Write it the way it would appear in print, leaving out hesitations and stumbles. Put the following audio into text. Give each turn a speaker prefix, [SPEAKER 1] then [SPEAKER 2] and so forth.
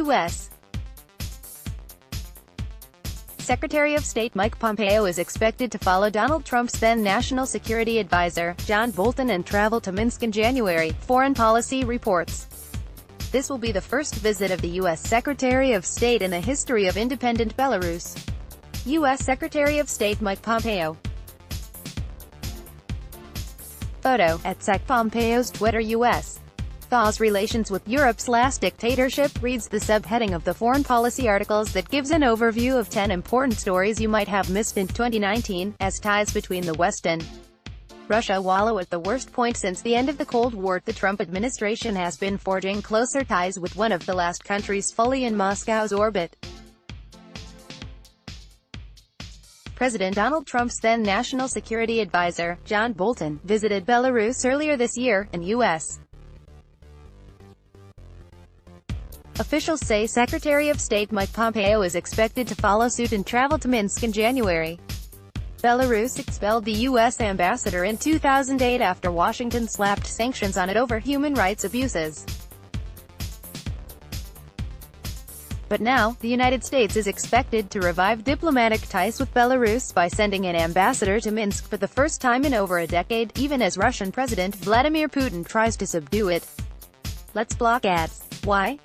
[SPEAKER 1] U.S. Secretary of State Mike Pompeo is expected to follow Donald Trump's then National Security Advisor, John Bolton, and travel to Minsk in January, Foreign Policy reports. This will be the first visit of the U.S. Secretary of State in the history of independent Belarus. U.S. Secretary of State Mike Pompeo. Photo, @SecPompeo's Twitter. U.S. thaws relations with Europe's last dictatorship, reads the subheading of the Foreign Policy articles that gives an overview of 10 important stories you might have missed in 2019, as ties between the West and Russia wallow at the worst point since the end of the Cold War. The Trump administration has been forging closer ties with one of the last countries fully in Moscow's orbit. President Donald Trump's then National Security Advisor, John Bolton, visited Belarus earlier this year, and U.S. officials say Secretary of State Mike Pompeo is expected to follow suit and travel to Minsk in January. Belarus expelled the U.S. ambassador in 2008 after Washington slapped sanctions on it over human rights abuses. But now, the United States is expected to revive diplomatic ties with Belarus by sending an ambassador to Minsk for the first time in over a decade, even as Russian President Vladimir Putin tries to subdue it. Let's block ads. Why?